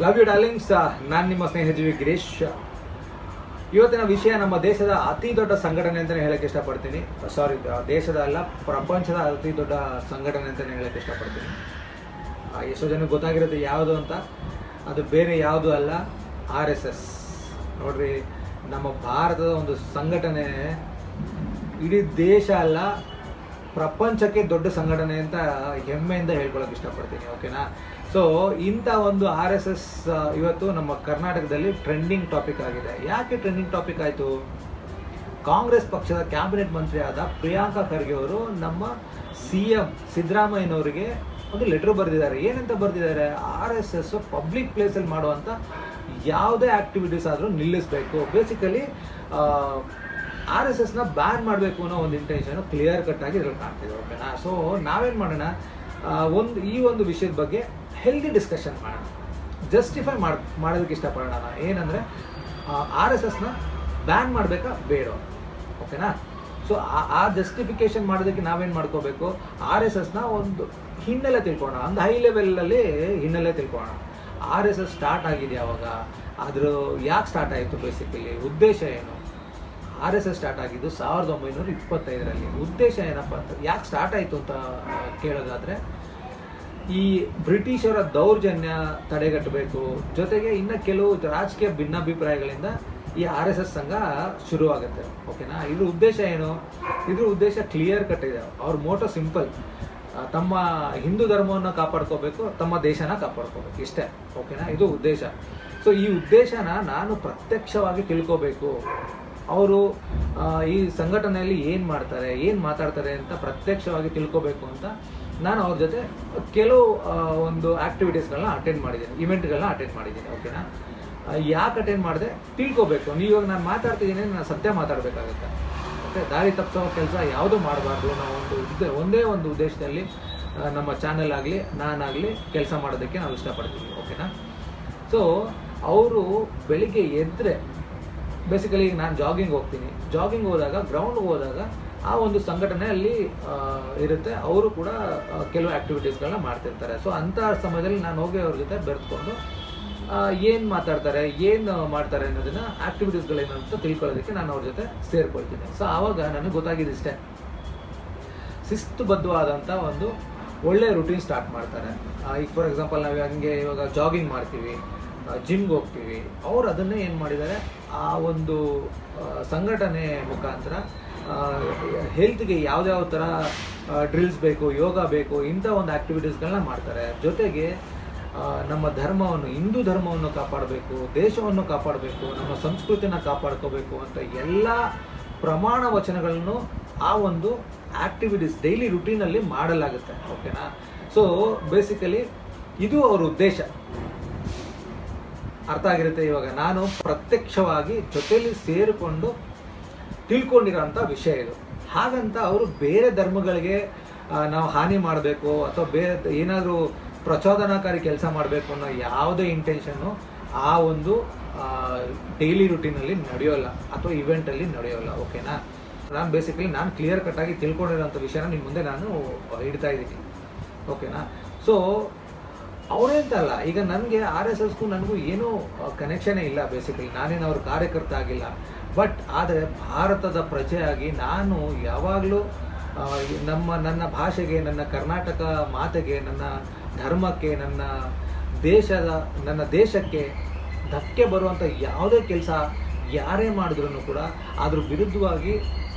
Love you darlings. ನಾನು ನಿಮ್ಮ ಸ್ನೇಹಜೀವಿ ಗಿರೀಶ್. ಇವತ್ತಿನ ವಿಷಯ ನಮ್ಮ ದೇಶದ ಅತಿ ದೊಡ್ಡ ಸಂಘಟನೆ ಅಂತಲೇ ಹೇಳಕ್ಕೆ ಇಷ್ಟಪಡ್ತೀನಿ. ದೇಶದ ಅಲ್ಲ, ಪ್ರಪಂಚದ ಅತಿ ದೊಡ್ಡ ಸಂಘಟನೆ ಅಂತಲೇ ಹೇಳಕ್ಕೆ ಇಷ್ಟಪಡ್ತೀನಿ. ಎಷ್ಟೋ ಜನಕ್ಕೆ ಗೊತ್ತಾಗಿರುತ್ತೆ ಯಾವುದು ಅಂತ. ಅದು ಬೇರೆ ಯಾವುದು ಅಲ್ಲ, RSS. ನೋಡ್ರಿ, ನಮ್ಮ ಭಾರತದ ಒಂದು ಸಂಘಟನೆ ಇಡೀ ದೇಶ ಅಲ್ಲ, ಪ್ರಪಂಚಕ್ಕೆ ದೊಡ್ಡ ಸಂಘಟನೆ ಅಂತ ಹೆಮ್ಮೆಯಿಂದ ಹೇಳ್ಕೊಳಕ್ಕೆ ಇಷ್ಟಪಡ್ತೀನಿ. ಓಕೆನಾ? ಸೊ ಇಂಥ ಒಂದು RSS ಇವತ್ತು ನಮ್ಮ ಕರ್ನಾಟಕದಲ್ಲಿ ಟ್ರೆಂಡಿಂಗ್ ಟಾಪಿಕ್ ಆಗಿದೆ. ಯಾಕೆ ಟ್ರೆಂಡಿಂಗ್ ಟಾಪಿಕ್ ಆಯಿತು? ಕಾಂಗ್ರೆಸ್ ಪಕ್ಷದ ಕ್ಯಾಬಿನೆಟ್ ಮಂತ್ರಿ ಆದ ಪ್ರಿಯಾಂಕಾ ಖರ್ಗೆ ಅವರು ನಮ್ಮ CM ಸಿದ್ದರಾಮಯ್ಯನವರಿಗೆ ಒಂದು ಲೆಟರ್ ಬರೆದಿದ್ದಾರೆ. ಏನಂತ ಬರೆದಿದ್ದಾರೆ? RSS ಪಬ್ಲಿಕ್ ಪ್ಲೇಸಲ್ಲಿ ಮಾಡುವಂಥ ಯಾವುದೇ ಆಕ್ಟಿವಿಟೀಸ್ ಆದರೂ ನಿಲ್ಲಿಸಬೇಕು. ಬೇಸಿಕಲಿ RSSನ ಬ್ಯಾನ್ ಮಾಡಬೇಕು ಅನ್ನೋ ಒಂದು ಇಂಟೆನ್ಷನ್ ಕ್ಲಿಯರ್ ಕಟ್ ಆಗಿ ಇದ್ರಲ್ಲಿ ಕಾಣ್ತಿದೆ. ಓಕೆನಾ? ಸೊ ನಾವೇನು ಮಾಡೋಣ, ಈ ಒಂದು ವಿಷಯದ ಬಗ್ಗೆ ಹೆಲ್ದಿ ಡಿಸ್ಕಷನ್ ಮಾಡೋಣ, ಜಸ್ಟಿಫೈ ಮಾಡೋದಕ್ಕೆ ಇಷ್ಟಪಡೋಣ. ಏನಂದರೆ RSSನ ಬ್ಯಾನ್ ಮಾಡಬೇಕಾ ಬೇಡ? ಓಕೆನಾ? ಸೊ ಆ ಜಸ್ಟಿಫಿಕೇಶನ್ ಮಾಡೋದಕ್ಕೆ ನಾವೇನು ಮಾಡ್ಕೋಬೇಕು, RSSನ ಒಂದು ಹಿನ್ನೆಲೆ ತಿಳ್ಕೊಳ್ಳೋಣ, ಒಂದು ಹೈ ಲೆವೆಲಲ್ಲಿ ಹಿನ್ನೆಲೆ ತಿಳ್ಕೊಳ್ಳೋಣ. RSS ಸ್ಟಾರ್ಟ್ ಆಗಿದೆ ಯಾವಾಗ, ಅದ್ರ ಯಾಕೆ ಸ್ಟಾರ್ಟ್ ಆಯಿತು, ಬೇಸಿಕಲಿ ಉದ್ದೇಶ ಏನು? RSS ಸ್ಟಾರ್ಟ್ ಆಗಿದ್ದು 1925ರಲ್ಲಿ. ಉದ್ದೇಶ ಏನಪ್ಪ ಅಂತ, ಯಾಕೆ ಸ್ಟಾರ್ಟ್ ಆಯಿತು ಅಂತ ಕೇಳೋದಾದರೆ, ಈ ಬ್ರಿಟಿಷರ ದೌರ್ಜನ್ಯ ತಡೆಗಟ್ಟಬೇಕು, ಜೊತೆಗೆ ಇನ್ನು ಕೆಲವು ರಾಜಕೀಯ ಭಿನ್ನಾಭಿಪ್ರಾಯಗಳಿಂದ ಈ RSS ಸಂಘ ಶುರುವಾಗುತ್ತೆ. ಓಕೆನಾ? ಇದ್ರ ಉದ್ದೇಶ ಏನು? ಇದ್ರ ಉದ್ದೇಶ ಕ್ಲಿಯರ್ ಕಟ್ ಇದೆ. ಅವ್ರ ಮೋಟೋ ಸಿಂಪಲ್, ತಮ್ಮ ಹಿಂದೂ ಧರ್ಮವನ್ನು ಕಾಪಾಡ್ಕೋಬೇಕು, ತಮ್ಮ ದೇಶನ ಕಾಪಾಡ್ಕೋಬೇಕು, ಇಷ್ಟೇ. ಓಕೆನಾ? ಇದು ಉದ್ದೇಶ. ಸೊ ಈ ಉದ್ದೇಶನ ನಾನು ಪ್ರತ್ಯಕ್ಷವಾಗಿ ತಿಳ್ಕೋಬೇಕು. ಅವರು ಈ ಸಂಘಟನೆಯಲ್ಲಿ ಏನು ಮಾಡ್ತಾರೆ, ಏನು ಮಾತಾಡ್ತಾರೆ ಅಂತ ಪ್ರತ್ಯಕ್ಷವಾಗಿ ತಿಳ್ಕೋಬೇಕು ಅಂತ ನಾನು ಅವ್ರ ಜೊತೆ ಕೆಲವು ಒಂದು ಆ್ಯಕ್ಟಿವಿಟೀಸ್ಗಳನ್ನ ಅಟೆಂಡ್ ಮಾಡಿದ್ದೀನಿ, ಇವೆಂಟ್ಗಳನ್ನ ಅಟೆಂಡ್ ಮಾಡಿದ್ದೀನಿ. ಓಕೆನಾ? ಯಾಕೆ ಅಟೆಂಡ್ ಮಾಡಿದೆ ತಿಳ್ಕೋಬೇಕು. ಇವಾಗ ನಾನು ಮಾತಾಡ್ತಿದ್ದೀನಿ, ನಾನು ಸತ್ಯ ಮಾತಾಡಬೇಕಾಗುತ್ತೆ. ಓಕೆ? ದಾರಿ ತಪ್ಪಿಸೋ ಕೆಲಸ ಯಾವುದೂ ಮಾಡಬಾರ್ದು. ನಾವು ಒಂದೇ ಒಂದು ಉದ್ದೇಶದಲ್ಲಿ ನಮ್ಮ ಚಾನೆಲ್ ಆಗಲಿ ನಾನಾಗಲಿ ಕೆಲಸ ಮಾಡೋದಕ್ಕೆ ನಾವು ಇಷ್ಟಪಡ್ತೀವಿ. ಓಕೆನಾ? ಸೊ ಅವರು ಬೆಳಿಗ್ಗೆ ಎದ್ದರೆ, ಬೇಸಿಕಲಿ ನಾನು ಜಾಗಿಂಗ್ ಹೋಗ್ತೀನಿ, ಜಾಗಿಂಗ್ ಹೋದಾಗ, ಗ್ರೌಂಡ್ಗೆ ಹೋದಾಗ ಆ ಒಂದು ಸಂಘಟನೆ ಅಲ್ಲಿ ಇರುತ್ತೆ. ಅವರು ಕೂಡ ಕೆಲವು ಆ್ಯಕ್ಟಿವಿಟೀಸ್ಗಳನ್ನ ಮಾಡ್ತಿರ್ತಾರೆ. ಸೊ ಅಂಥ ಸಮಯದಲ್ಲಿ ನಾನು ಹೋಗಿ ಅವ್ರ ಜೊತೆ ಬೆರೆತ್ಕೊಂಡು ಏನು ಮಾತಾಡ್ತಾರೆ, ಏನು ಮಾಡ್ತಾರೆ ಅನ್ನೋದನ್ನ, ಆ್ಯಕ್ಟಿವಿಟೀಸ್ಗಳೇನು ಅಂತ ತಿಳ್ಕೊಳ್ಳೋದಕ್ಕೆ ನಾನು ಅವ್ರ ಜೊತೆ ಸೇರ್ಕೊಳ್ತೀನಿ. ಸೊ ಆವಾಗ ನನಗೆ ಗೊತ್ತಾಗಿದ್ದಿಷ್ಟೇ, ಶಿಸ್ತುಬದ್ಧವಾದಂಥ ಒಂದು ಒಳ್ಳೆಯ ರುಟೀನ್ ಸ್ಟಾರ್ಟ್ ಮಾಡ್ತಾರೆ. ಈಗ ಫಾರ್ ಎಕ್ಸಾಂಪಲ್ ನಾವು ಹಂಗೆ ಇವಾಗ ಜಾಗಿಂಗ್ ಮಾಡ್ತೀವಿ, ಜಿಮ್ಗೆ ಹೋಗ್ತೀವಿ. ಅವ್ರು ಅದನ್ನೇ ಏನು ಮಾಡಿದ್ದಾರೆ, ಆ ಒಂದು ಸಂಘಟನೆ ಮುಖಾಂತರ ಹೆಲ್ತ್ಗೆ ಯಾವ್ಯಾವ ಥರ ಡ್ರಿಲ್ಸ್ ಬೇಕು, ಯೋಗ ಬೇಕು, ಇಂಥ ಒಂದು ಆ್ಯಕ್ಟಿವಿಟೀಸ್ಗಳನ್ನ ಮಾಡ್ತಾರೆ. ಜೊತೆಗೆ ನಮ್ಮ ಧರ್ಮವನ್ನು, ಹಿಂದೂ ಧರ್ಮವನ್ನು ಕಾಪಾಡಬೇಕು, ದೇಶವನ್ನು ಕಾಪಾಡಬೇಕು, ನಮ್ಮ ಸಂಸ್ಕೃತಿನ ಕಾಪಾಡ್ಕೋಬೇಕು ಅಂತ ಎಲ್ಲ ಪ್ರಮಾಣ ವಚನಗಳನ್ನು ಆ ಒಂದು ಆ್ಯಕ್ಟಿವಿಟೀಸ್ ಡೈಲಿ ರುಟೀನಲ್ಲಿ ಮಾಡಲಾಗುತ್ತೆ. ಓಕೆನಾ? ಸೊ ಬೇಸಿಕಲಿ ಇದು ಅವರ ಉದ್ದೇಶ. ಅರ್ಥ ಆಗಿರುತ್ತೆ ಇವಾಗ. ನಾನು ಪ್ರತ್ಯಕ್ಷವಾಗಿ ಜೊತೆಯಲ್ಲಿ ಸೇರಿಕೊಂಡು ತಿಳ್ಕೊಂಡಿರೋಂಥ ವಿಷಯ ಇದು. ಹಾಗಂತ ಅವರು ಬೇರೆ ಧರ್ಮಗಳಿಗೆ ನಾವು ಹಾನಿ ಮಾಡಬೇಕು ಅಥವಾ ಬೇರೆ ಏನಾದರೂ ಪ್ರಚೋದನಾಕಾರಿ ಕೆಲಸ ಮಾಡಬೇಕು ಅನ್ನೋ ಯಾವುದೇ ಇಂಟೆನ್ಷನ್ನು ಆ ಒಂದು ಡೈಲಿ ರುಟೀನಲ್ಲಿ ನಡೆಯೋಲ್ಲ ಅಥವಾ ಇವೆಂಟಲ್ಲಿ ನಡೆಯೋಲ್ಲ. ಓಕೆನಾ? ನಾನು ಬೇಸಿಕಲಿ ನಾನು ಕ್ಲಿಯರ್ ಕಟ್ಟಾಗಿ ತಿಳ್ಕೊಂಡಿರೋಂಥ ವಿಷಯನ ನಿಮ್ಮ ಮುಂದೆ ನಾನು ಇಡ್ತಾ ಇದ್ದೀನಿ. ಓಕೆನಾ? ಸೊ ಅವರೇಂತಲ್ಲ, ಈಗ ನನಗೆ RSSಗೂ ನನಗೂ ಏನೂ ಕನೆಕ್ಷನೇ ಇಲ್ಲ. ಬೇಸಿಕಲಿ ನಾನೇನು ಅವ್ರ ಕಾರ್ಯಕರ್ತ ಆಗಿಲ್ಲ. ಬಟ್ ಆದರೆ ಭಾರತದ ಪ್ರಜೆಯಾಗಿ ನಾನು ಯಾವಾಗಲೂ ನನ್ನ ಭಾಷೆಗೆ, ನನ್ನ ಕರ್ನಾಟಕ ಮಾತೆಗೆ, ನನ್ನ ಧರ್ಮಕ್ಕೆ, ನನ್ನ ದೇಶಕ್ಕೆ ಧಕ್ಕೆ ಬರುವಂಥ ಯಾವುದೇ ಕೆಲಸ ಯಾರೇ ಮಾಡಿದ್ರೂ ಕೂಡ ಅದ್ರ ವಿರುದ್ಧವಾಗಿ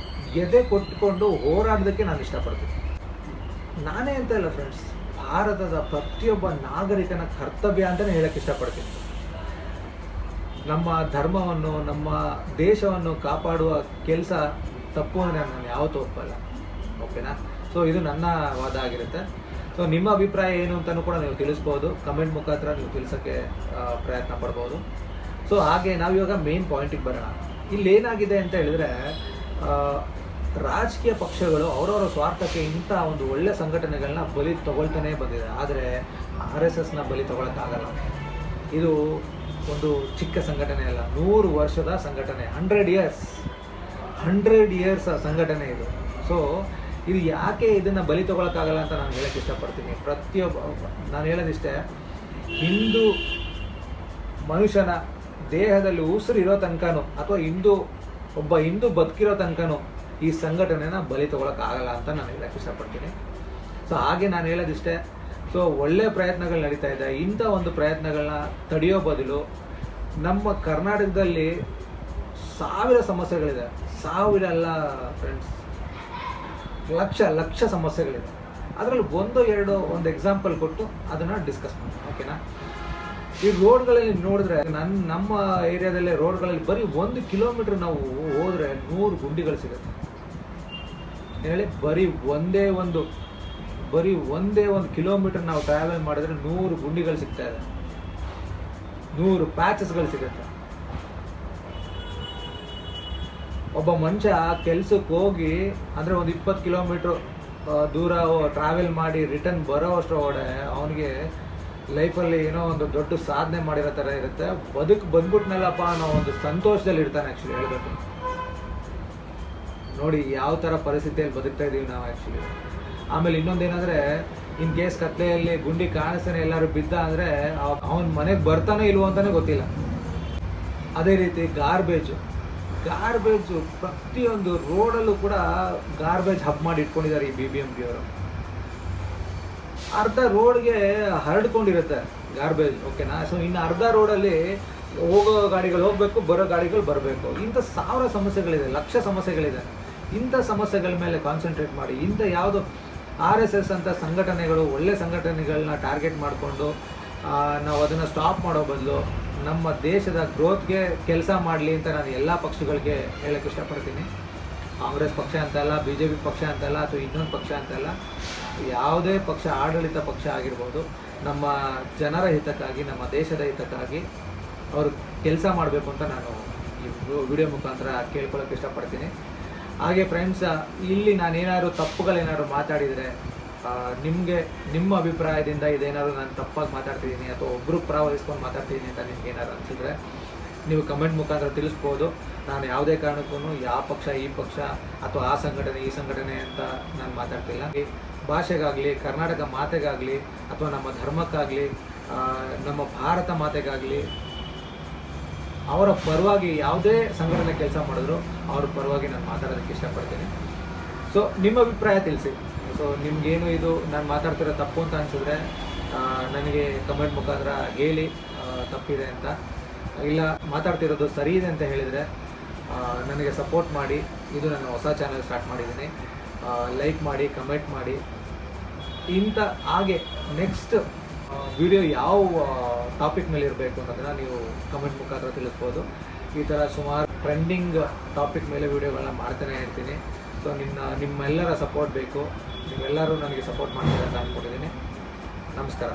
ಎದೆ ಕೊಟ್ಟುಕೊಂಡು ಹೋರಾಡೋದಕ್ಕೆ ನಾನು ಇಷ್ಟಪಡ್ತೀನಿ. ನಾನೇ ಅಂತ ಇಲ್ಲ ಫ್ರೆಂಡ್ಸ್, ಭಾರತದ ಪ್ರತಿಯೊಬ್ಬ ನಾಗರಿಕನ ಕರ್ತವ್ಯ ಅಂತಲೇ ಹೇಳಕ್ಕೆ ಇಷ್ಟಪಡ್ತೀನಿ. ನಮ್ಮ ಧರ್ಮವನ್ನು, ನಮ್ಮ ದೇಶವನ್ನು ಕಾಪಾಡುವ ಕೆಲಸ ತಪ್ಪು ಅಂದರೆ ನಾನು ಯಾವತ್ತೂ ಒಪ್ಪಲ್ಲ. ಓಕೆನಾ? ಸೊ ಇದು ನನ್ನ ವಾದ ಆಗಿರುತ್ತೆ. ಸೊ ನಿಮ್ಮ ಅಭಿಪ್ರಾಯ ಏನು ಅಂತಲೂ ಕೂಡ ನೀವು ತಿಳಿಸ್ಬೋದು, ಕಮೆಂಟ್ ಮುಖಾಂತರ ನೀವು ತಿಳಿಸೋಕ್ಕೆ ಪ್ರಯತ್ನ ಪಡ್ಬೋದು. ಸೊ ಹಾಗೆ ನಾವಿವಾಗ ಮೇನ್ ಪಾಯಿಂಟಿಗೆ ಬರೋಣ. ಇಲ್ಲೇನಾಗಿದೆ ಅಂತ ಹೇಳಿದ್ರೆ, ರಾಜಕೀಯ ಪಕ್ಷಗಳು ಅವರವರ ಸ್ವಾರ್ಥಕ್ಕೆ ಇಂಥ ಒಂದು ಒಳ್ಳೆ ಸಂಘಟನೆಗಳನ್ನ ಬಲಿ ತಗೊಳ್ತಾನೆ ಬಂದಿದೆ. ಆದರೆ RSSನ ಬಲಿ ತಗೊಳಕ್ಕಾಗಲ್ಲ. ಇದು ಒಂದು ಚಿಕ್ಕ ಸಂಘಟನೆ ಅಲ್ಲ, 100 ವರ್ಷದ ಸಂಘಟನೆ, 100 ಇಯರ್ಸ್ ಸಂಘಟನೆ ಇದು. ಸೊ ಇದು ಯಾಕೆ ಇದನ್ನು ಬಲಿ ತಗೊಳಕ್ಕಾಗಲ್ಲ ಅಂತ ನಾನು ಹೇಳಕ್ಕೆ ಇಷ್ಟಪಡ್ತೀನಿ. ನಾನು ಹೇಳೋದಿಷ್ಟೇ, ಹಿಂದೂ ಮನುಷ್ಯನ ದೇಹದಲ್ಲಿ ಉಸಿರು ಇರೋ ತನಕನೂ ಅಥವಾ ಒಬ್ಬ ಹಿಂದೂ ಬದುಕಿರೋ ತನಕನೂ ಈ ಸಂಘಟನೆನ ಬಲಿ ತಗೊಳಕ್ಕಾಗಲ್ಲ ಅಂತ ನಾನು ಹೇಳಕ್ಕೆ ಇಷ್ಟಪಡ್ತೀನಿ. ಸೊ ಹಾಗೆ ನಾನು ಹೇಳೋದಿಷ್ಟೇ, ಸೊ ಒಳ್ಳೆ ಪ್ರಯತ್ನಗಳು ನಡೀತಾ ಇದೆ. ಇಂಥ ಒಂದು ಪ್ರಯತ್ನಗಳನ್ನ ತಡೆಯೋ ಬದಲು ನಮ್ಮ ಕರ್ನಾಟಕದಲ್ಲಿ ಸಾವಿರ ಸಮಸ್ಯೆಗಳಿದೆ, ಸಾವಿರ ಅಲ್ಲ ಫ್ರೆಂಡ್ಸ್, ಲಕ್ಷ ಸಮಸ್ಯೆಗಳಿದೆ. ಅದರಲ್ಲಿ ಒಂದು ಎಕ್ಸಾಂಪಲ್ ಕೊಟ್ಟು ಅದನ್ನು ಡಿಸ್ಕಸ್ ಮಾಡಿ, ಓಕೆನಾ? ಈ ರೋಡ್ಗಳಲ್ಲಿ ನೋಡಿದ್ರೆ ನಮ್ಮ ಏರಿಯಾದಲ್ಲೇ ರೋಡ್ಗಳಲ್ಲಿ ಬರೀ 1 ಕಿಲೋಮೀಟರ್ ನಾವು ಹೋದ್ರೆ 100 ಗುಂಡಿಗಳು ಸಿಗುತ್ತೆ ಹೇಳಿ. ಬರೀ ಒಂದೇ ಒಂದು ಕಿಲೋಮೀಟರ್ ನಾವು ಟ್ರಾವೆಲ್ ಮಾಡಿದ್ರೆ 100 ಗುಂಡಿಗಳು ಸಿಗ್ತಾ ಇದೆ, 100 ಪ್ಯಾಚಸ್ಗಳು ಸಿಗುತ್ತೆ. ಒಬ್ಬ ಮನುಷ್ಯ ಕೆಲ್ಸಕ್ಕೆ ಹೋಗಿ ಅಂದರೆ ಒಂದು 20 ಕಿಲೋಮೀಟ್ರ್ ದೂರ ಟ್ರಾವೆಲ್ ಮಾಡಿ ರಿಟರ್ನ್ ಬರೋ ಅಷ್ಟರೊಳಗಡೆ ಅವನಿಗೆ ಲೈಫಲ್ಲಿ ಏನೋ ಒಂದು ದೊಡ್ಡ ಸಾಧನೆ ಮಾಡಿರೋ ಥರ ಇರುತ್ತೆ. ಬಂದ್ಬಿಟ್ನಲ್ಲಪ್ಪ ಅನ್ನೋ ಒಂದು ಸಂತೋಷದಲ್ಲಿ ಇರ್ತಾನೆ ಆ್ಯಕ್ಚುಲಿ ಹೇಳ್ಬೇಕು. ನೋಡಿ ಯಾವ ಥರ ಪರಿಸ್ಥಿತಿಯಲ್ಲಿ ಬದುಕ್ತಾ ಇದ್ದೀವಿ ನಾವು ಆ್ಯಕ್ಚುಲಿ. ಆಮೇಲೆ ಇನ್ನೊಂದೇನಂದರೆ, ಇನ್ ಕೇಸ್ ಕತ್ಲೆಯಲ್ಲಿ ಗುಂಡಿ ಕಾಣಿಸ್ತಾನೆ ಎಲ್ಲರೂ ಬಿದ್ದ ಅಂದರೆ ಅವನ ಮನೆಗೆ ಬರ್ತಾನೋ ಇಲ್ವೋ ಅಂತಲೇ ಗೊತ್ತಿಲ್ಲ. ಅದೇ ರೀತಿ ಗಾರ್ಬೇಜು ಪ್ರತಿಯೊಂದು ರೋಡಲ್ಲೂ ಕೂಡ ಗಾರ್ಬೇಜ್ ಹಬ್ ಮಾಡಿ ಇಟ್ಕೊಂಡಿದ್ದಾರೆ ಈ BBMP ಅವರು. ಅರ್ಧ ರೋಡ್ಗೆ ಹರಡ್ಕೊಂಡಿರುತ್ತೆ ಗಾರ್ಬೇಜ್, ಓಕೆನಾ? ಸೊ ಇನ್ನು ಅರ್ಧ ರೋಡಲ್ಲಿ ಹೋಗೋ ಗಾಡಿಗಳು ಹೋಗಬೇಕು, ಬರೋ ಗಾಡಿಗಳು ಬರಬೇಕು. ಇಂಥ ಸಾವಿರ ಸಮಸ್ಯೆಗಳಿದೆ, ಲಕ್ಷ ಸಮಸ್ಯೆಗಳಿದೆ. ಇಂಥ ಸಮಸ್ಯೆಗಳ ಮೇಲೆ ಕಾನ್ಸಂಟ್ರೇಟ್ ಮಾಡಿ, ಇಂಥ ಯಾವುದು RSS ಅಂತ ಸಂಘಟನೆಗಳು, ಒಳ್ಳೆ ಸಂಘಟನೆಗಳನ್ನ ಟಾರ್ಗೆಟ್ ಮಾಡಿಕೊಂಡು ನಾವು ಅದನ್ನು ಸ್ಟಾಪ್ ಮಾಡೋ ಬದಲು ನಮ್ಮ ದೇಶದ ಗ್ರೋತ್ಗೆ ಕೆಲಸ ಮಾಡಲಿ ಅಂತ ನಾನು ಎಲ್ಲ ಪಕ್ಷಗಳಿಗೆ ಹೇಳೋಕ್ಕೆ ಇಷ್ಟಪಡ್ತೀನಿ. ಕಾಂಗ್ರೆಸ್ ಪಕ್ಷ ಅಂತಲ್ಲ, BJP ಪಕ್ಷ ಅಂತಲ್ಲ, ಅಥವಾ ಇನ್ನೊಂದು ಪಕ್ಷ ಅಂತಲ್ಲ, ಯಾವುದೇ ಪಕ್ಷ, ಆಡಳಿತ ಪಕ್ಷ ಆಗಿರ್ಬೋದು, ನಮ್ಮ ಜನರ ಹಿತಕ್ಕಾಗಿ, ನಮ್ಮ ದೇಶದ ಹಿತಕ್ಕಾಗಿ ಅವರು ಕೆಲಸ ಮಾಡಬೇಕು ಅಂತ ನಾನು ಈ ವಿಡಿಯೋ ಮುಖಾಂತರ ಕೇಳ್ಕೊಳ್ಳೋಕೆ ಇಷ್ಟಪಡ್ತೀನಿ. ಹಾಗೆ ಫ್ರೆಂಡ್ಸ್, ಇಲ್ಲಿ ನಾನೇನಾದ್ರು ತಪ್ಪುಗಳೇನಾದ್ರು ಮಾತಾಡಿದರೆ ನಿಮ್ಮ ಅಭಿಪ್ರಾಯದಿಂದ ಇದೇನಾದ್ರು ನಾನು ತಪ್ಪಾಗಿ ಮಾತಾಡ್ತಿದ್ದೀನಿ ಅಥವಾ ಒಬ್ಬರು ಪರ ವಹಿಸ್ಕೊಂಡು ಮಾತಾಡ್ತಿದ್ದೀನಿ ಅಂತ ನಿಮ್ಗೆ ಏನಾದ್ರು ಅನಿಸಿದ್ರೆ ನೀವು ಕಮೆಂಟ್ ಮುಖಾಂತರ ತಿಳಿಸ್ಬೋದು. ನಾನು ಯಾವುದೇ ಕಾರಣಕ್ಕೂ ಯಾವ ಪಕ್ಷ, ಈ ಪಕ್ಷ ಅಥವಾ ಆ ಸಂಘಟನೆ, ಈ ಸಂಘಟನೆ ಅಂತ ನಾನು ಮಾತಾಡ್ತಿಲ್ಲ. ಭಾಷೆಗಾಗಲಿ, ಕರ್ನಾಟಕ ಮಾತೆಗಾಗಲಿ, ಅಥವಾ ನಮ್ಮ ಧರ್ಮಕ್ಕಾಗಲಿ, ನಮ್ಮ ಭಾರತ ಮಾತೆಗಾಗಲಿ, ಅವರ ಪರವಾಗಿ ಯಾವುದೇ ಸಂಘಟನೆ ಕೆಲಸ ಮಾಡಿದ್ರು ಅವ್ರ ಪರವಾಗಿ ನಾನು ಮಾತಾಡೋದಕ್ಕೆ ಇಷ್ಟಪಡ್ತೀನಿ. ಸೊ ನಿಮ್ಮ ಅಭಿಪ್ರಾಯ ತಿಳಿಸಿ. ಸೊ ನಿಮಗೇನು ಇದು ನಾನು ಮಾತಾಡ್ತಿರೋ ತಪ್ಪು ಅಂತ ಅನಿಸಿದ್ರೆ ನನಗೆ ಕಮೆಂಟ್ ಮುಖಾಂತರ ಹೇಳಿ ತಪ್ಪಿದೆ ಅಂತ. ಇಲ್ಲ ಮಾತಾಡ್ತಿರೋದು ಸರಿ ಇದೆ ಅಂತ ಹೇಳಿದರೆ ನನಗೆ ಸಪೋರ್ಟ್ ಮಾಡಿ. ಇದು ನನ್ನ ಹೊಸ ಚಾನಲ್ ಸ್ಟಾರ್ಟ್ ಮಾಡಿದ್ದೀನಿ. ಲೈಕ್ ಮಾಡಿ, ಕಮೆಂಟ್ ಮಾಡಿ. ಹಾಗೆ ನೆಕ್ಸ್ಟ್ ವಿಡಿಯೋ ಯಾವ ಟಾಪಿಕ್ ಮೇಲೆ ಇರಬೇಕು ಅನ್ನೋದನ್ನು ನೀವು ಕಮೆಂಟ್ ಮುಖಾಂತರ ತಿಳಿಸ್ಬೋದು. ಈ ಥರ ಸುಮಾರು ಟ್ರೆಂಡಿಂಗ್ ಟಾಪಿಕ್ ಮೇಲೆ ವಿಡಿಯೋಗಳನ್ನ ಮಾಡ್ತಾನೆ ಇರ್ತೀನಿ. ಸೊ ನಿಮ್ಮೆಲ್ಲರ ಸಪೋರ್ಟ್ ಬೇಕು. ನೀವೆಲ್ಲರೂ ನನಗೆ ಸಪೋರ್ಟ್ ಮಾಡ್ತೀರಾ ಅಂತ ಅಂದ್ಕೊಂಡಿದ್ದೀನಿ. ನಮಸ್ಕಾರ.